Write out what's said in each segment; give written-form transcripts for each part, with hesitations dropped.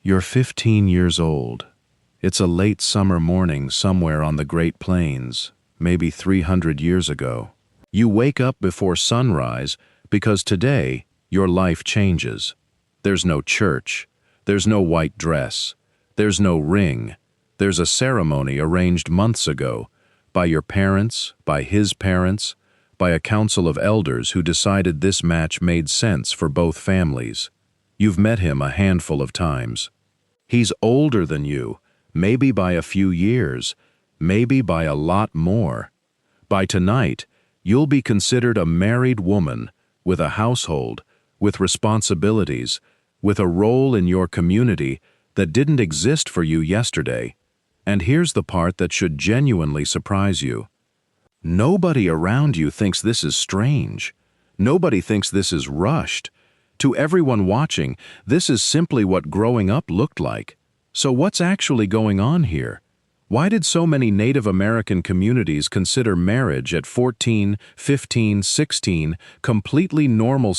You're 15 years old. It's a late summer morning somewhere on the Great Plains, maybe 300 years ago. You wake up before sunrise because today your life changes. There's no church. There's no white dress. There's no ring. There's a ceremony arranged months ago by your parents, by his parents, by a council of elders who decided this match made sense for both families. You've met him a handful of times. He's older than you, maybe by a few years, maybe by a lot more. By tonight, you'll be considered a married woman with a household, with responsibilities, with a role in your community that didn't exist for you yesterday. And here's the part that should genuinely surprise you. Nobody around you thinks this is strange. Nobody thinks this is rushed. To everyone watching, this is simply what growing up looked like. So what's actually going on here? Why did so many Native American communities consider marriage at 14, 15, 16 completely normal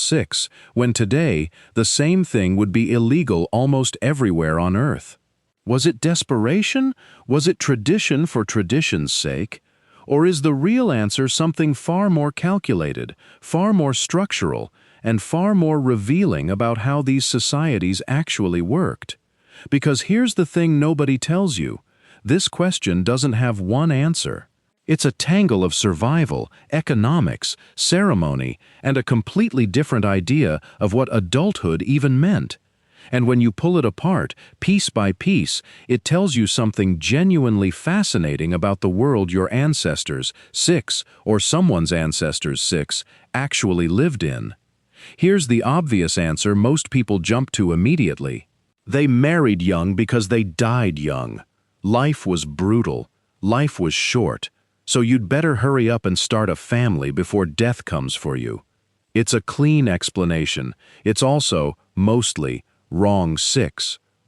when today the same thing would be illegal almost everywhere on Earth? Was it desperation? Was it tradition for tradition's sake? Or is the real answer something far more calculated, far more structural, and far more revealing about how these societies actually worked? Because here's the thing nobody tells you. This question doesn't have one answer. It's a tangle of survival, economics, ceremony, and a completely different idea of what adulthood even meant. And when you pull it apart, piece by piece, it tells you something genuinely fascinating about the world your ancestors, or someone's ancestors, actually lived in. Here's the obvious answer most people jump to immediately. They married young because they died young. Life was brutal. Life was short. So you'd better hurry up and start a family before death comes for you. It's a clean explanation. It's also, mostly, wrong,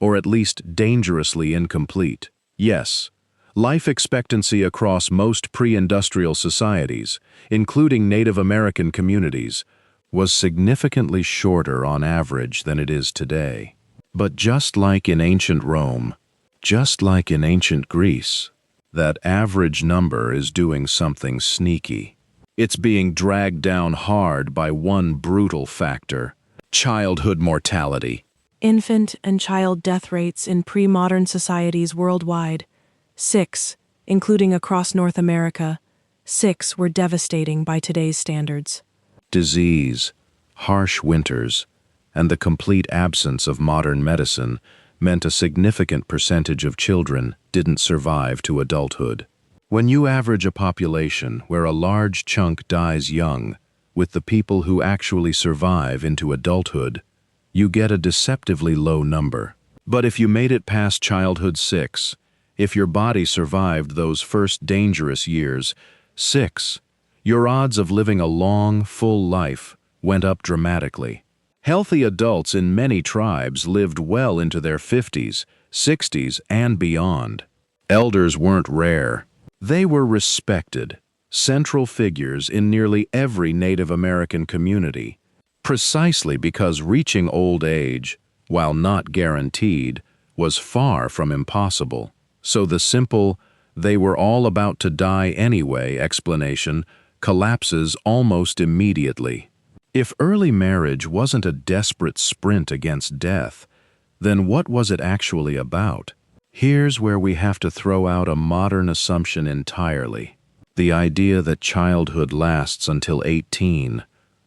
or at least dangerously incomplete. Yes, life expectancy across most pre-industrial societies, including Native American communities, was significantly shorter on average than it is today. But just like in ancient Rome, just like in ancient Greece, that average number is doing something sneaky. It's being dragged down hard by one brutal factor: childhood mortality. Infant and child death rates in pre-modern societies worldwide, including across North America, were devastating by today's standards. Disease, harsh winters, and the complete absence of modern medicine meant a significant percentage of children didn't survive to adulthood. When you average a population where a large chunk dies young, with the people who actually survive into adulthood, you get a deceptively low number. But if you made it past childhood if your body survived those first dangerous years, your odds of living a long, full life went up dramatically. Healthy adults in many tribes lived well into their 50s, 60s, and beyond. Elders weren't rare. They were respected, central figures in nearly every Native American community, precisely because reaching old age, while not guaranteed, was far from impossible. So the simple, "they were all about to die anyway" explanation collapses almost immediately. If early marriage wasn't a desperate sprint against death, then what was it actually about? Here's where we have to throw out a modern assumption entirely. The idea that childhood lasts until 18,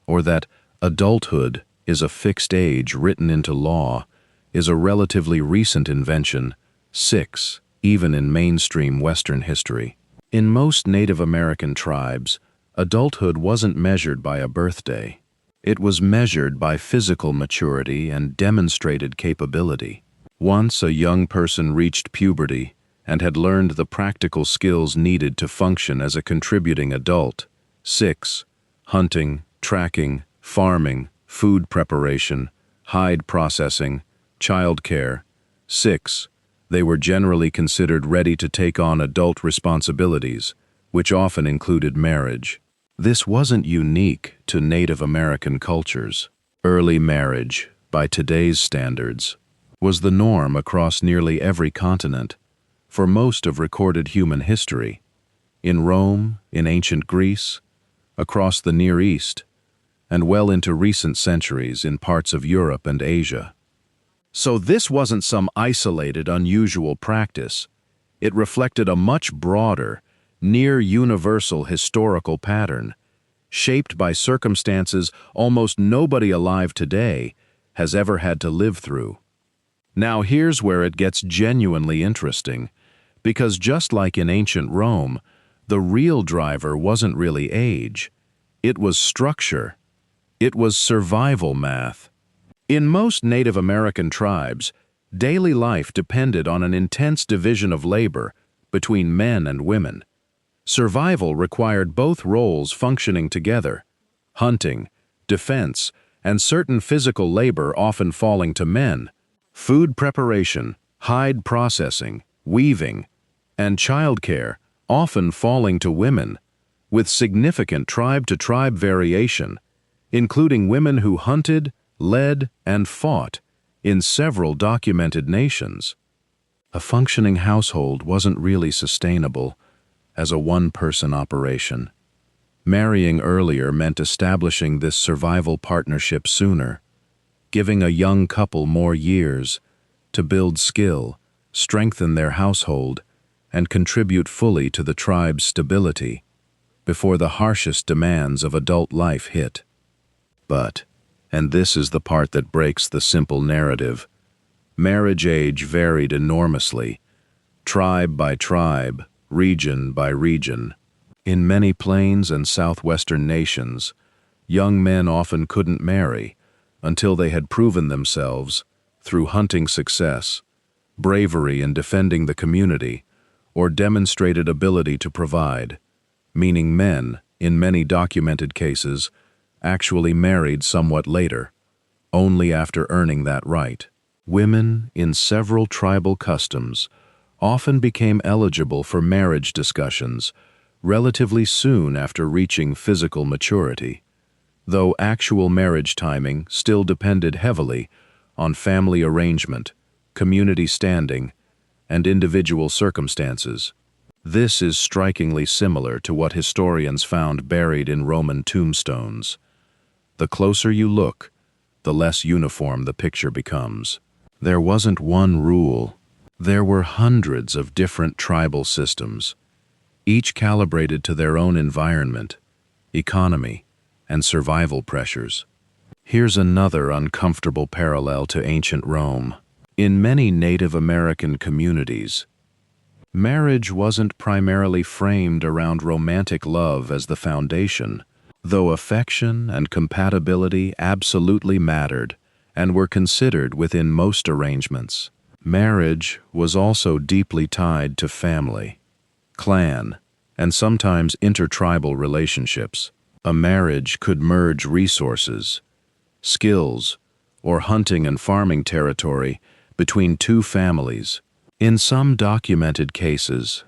or that adulthood is a fixed age written into law, is a relatively recent invention, even in mainstream Western history. In most Native American tribes, adulthood wasn't measured by a birthday. It was measured by physical maturity and demonstrated capability. Once a young person reached puberty and had learned the practical skills needed to function as a contributing adult, hunting, tracking, farming, food preparation, hide processing, childcare, they were generally considered ready to take on adult responsibilities, which often included marriage. This wasn't unique to Native American cultures. Early marriage, by today's standards, was the norm across nearly every continent for most of recorded human history, in Rome, in ancient Greece, across the Near East, and well into recent centuries in parts of Europe and Asia. So this wasn't some isolated, unusual practice. It reflected a much broader, near-universal historical pattern, shaped by circumstances almost nobody alive today has ever had to live through. Now here's where it gets genuinely interesting, because just like in ancient Rome, the real driver wasn't really age. It was structure. It was survival math. In most Native American tribes, daily life depended on an intense division of labor between men and women. Survival required both roles functioning together: hunting, defense, and certain physical labor often falling to men. Food preparation, hide processing, weaving, and childcare often falling to women, with significant tribe-to-tribe variation, including women who hunted, led, and fought in several documented nations. A functioning household wasn't really sustainable as a one-person operation. Marrying earlier meant establishing this survival partnership sooner, giving a young couple more years to build skill, strengthen their household, and contribute fully to the tribe's stability before the harshest demands of adult life hit. But, and this is the part that breaks the simple narrative, marriage age varied enormously, tribe by tribe, region by region. In many plains and southwestern nations, young men often couldn't marry until they had proven themselves through hunting success, bravery in defending the community, or demonstrated ability to provide, meaning men, in many documented cases, actually married somewhat later, only after earning that right. Women, in several tribal customs, often became eligible for marriage discussions relatively soon after reaching physical maturity, though actual marriage timing still depended heavily on family arrangement, community standing, and individual circumstances. This is strikingly similar to what historians found buried in Roman tombstones. The closer you look, the less uniform the picture becomes. There wasn't one rule. There were hundreds of different tribal systems, each calibrated to their own environment, economy, and survival pressures. Here's another uncomfortable parallel to ancient Rome. In many Native American communities, marriage wasn't primarily framed around romantic love as the foundation, though affection and compatibility absolutely mattered and were considered within most arrangements. Marriage was also deeply tied to family, clan, and sometimes intertribal relationships. A marriage could merge resources, skills, or hunting and farming territory between two families. In some documented cases,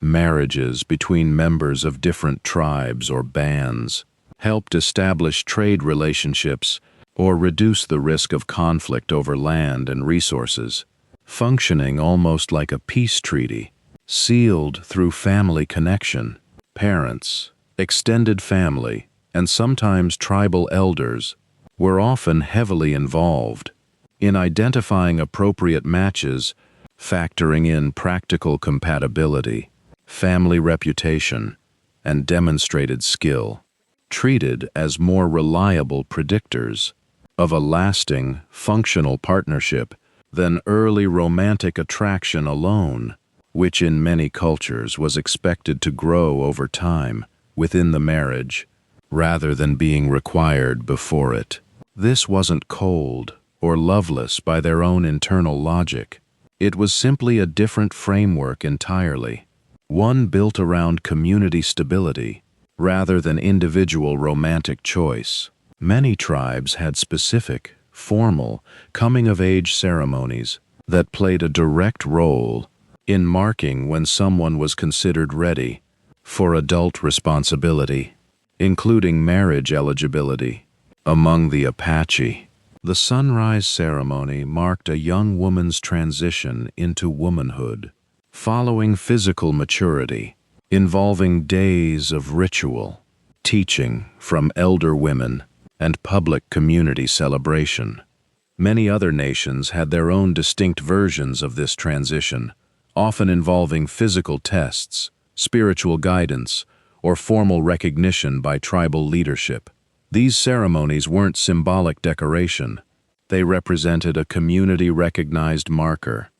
marriages between members of different tribes or bands helped establish trade relationships or reduce the risk of conflict over land and resources, functioning almost like a peace treaty, sealed through family connection. Parents, extended family, and sometimes tribal elders were often heavily involved in identifying appropriate matches, factoring in practical compatibility, family reputation, and demonstrated skill, treated as more reliable predictors of a lasting, functional partnership than early romantic attraction alone, which in many cultures was expected to grow over time within the marriage, rather than being required before it. This wasn't cold or loveless by their own internal logic. It was simply a different framework entirely, one built around community stability rather than individual romantic choice. Many tribes had specific, formal, coming-of-age ceremonies that played a direct role in marking when someone was considered ready for adult responsibility, including marriage eligibility. Among the Apache, The sunrise ceremony marked a young woman's transition into womanhood, following physical maturity, involving days of ritual, teaching from elder women, and public community celebration. Many other nations had their own distinct versions of this transition, often involving physical tests, spiritual guidance, or formal recognition by tribal leadership. These ceremonies weren't symbolic decoration. They represented a community-recognized marker,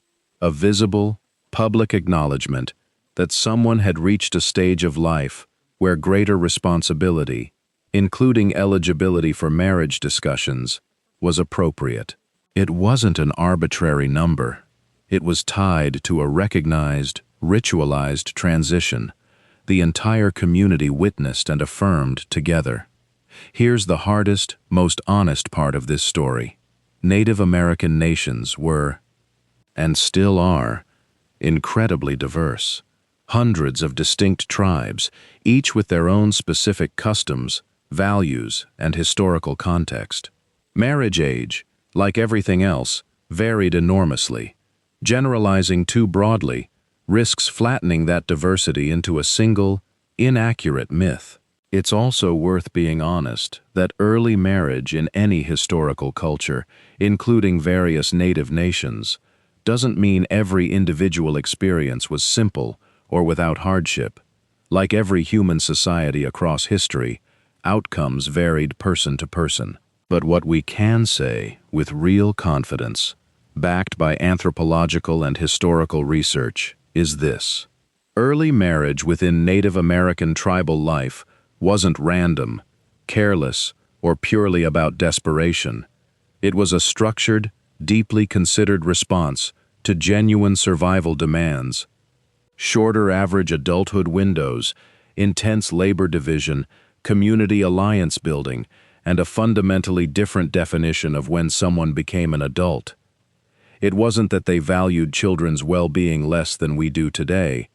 a visible, public acknowledgement that someone had reached a stage of life where greater responsibility, including eligibility for marriage discussions, was appropriate. It wasn't an arbitrary number. It was tied to a recognized, ritualized transition the entire community witnessed and affirmed together. Here's the hardest, most honest part of this story. Native American nations were, and still are, incredibly diverse. Hundreds of distinct tribes, each with their own specific customs, values, and historical context. Marriage age, like everything else, varied enormously. Generalizing too broadly risks flattening that diversity into a single, inaccurate myth. It's also worth being honest that early marriage in any historical culture, including various native nations, doesn't mean every individual experience was simple or without hardship. Like every human society across history, outcomes varied person to person. But what we can say with real confidence, backed by anthropological and historical research, is this. Early marriage within Native American tribal life wasn't random, careless, or purely about desperation. It was a structured, deeply considered response to genuine survival demands. Shorter average adulthood windows, intense labor division, community alliance building, and a fundamentally different definition of when someone became an adult. It wasn't that they valued children's well-being less than we do today.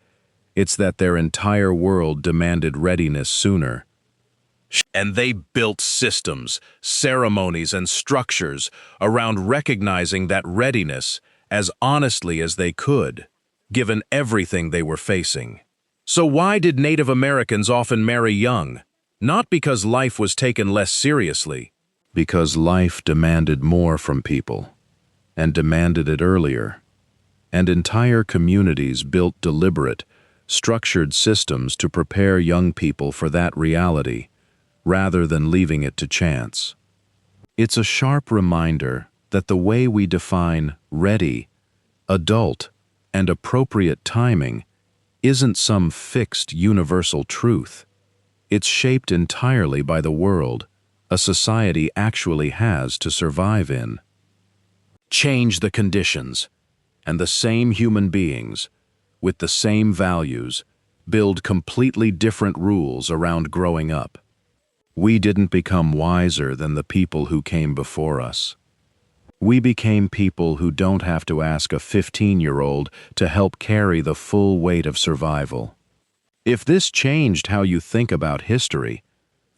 It's that their entire world demanded readiness sooner. And they built systems, ceremonies, and structures around recognizing that readiness as honestly as they could, given everything they were facing. So why did Native Americans often marry young? Not because life was taken less seriously. Because life demanded more from people, and demanded it earlier. And entire communities built deliberate, structured systems to prepare young people for that reality, rather than leaving it to chance. It's a sharp reminder that the way we define ready, adult, and appropriate timing isn't some fixed universal truth. It's shaped entirely by the world a society actually has to survive in. Change the conditions, and the same human beings, with the same values, build completely different rules around growing up. We didn't become wiser than the people who came before us. We became people who don't have to ask a 15-year-old to help carry the full weight of survival. If this changed how you think about history,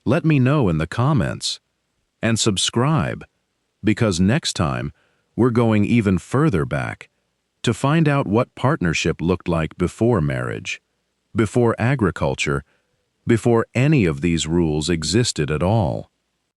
let me know in the comments. And subscribe, because next time we're going even further back to find out what partnership looked like before marriage, before agriculture, before any of these rules existed at all.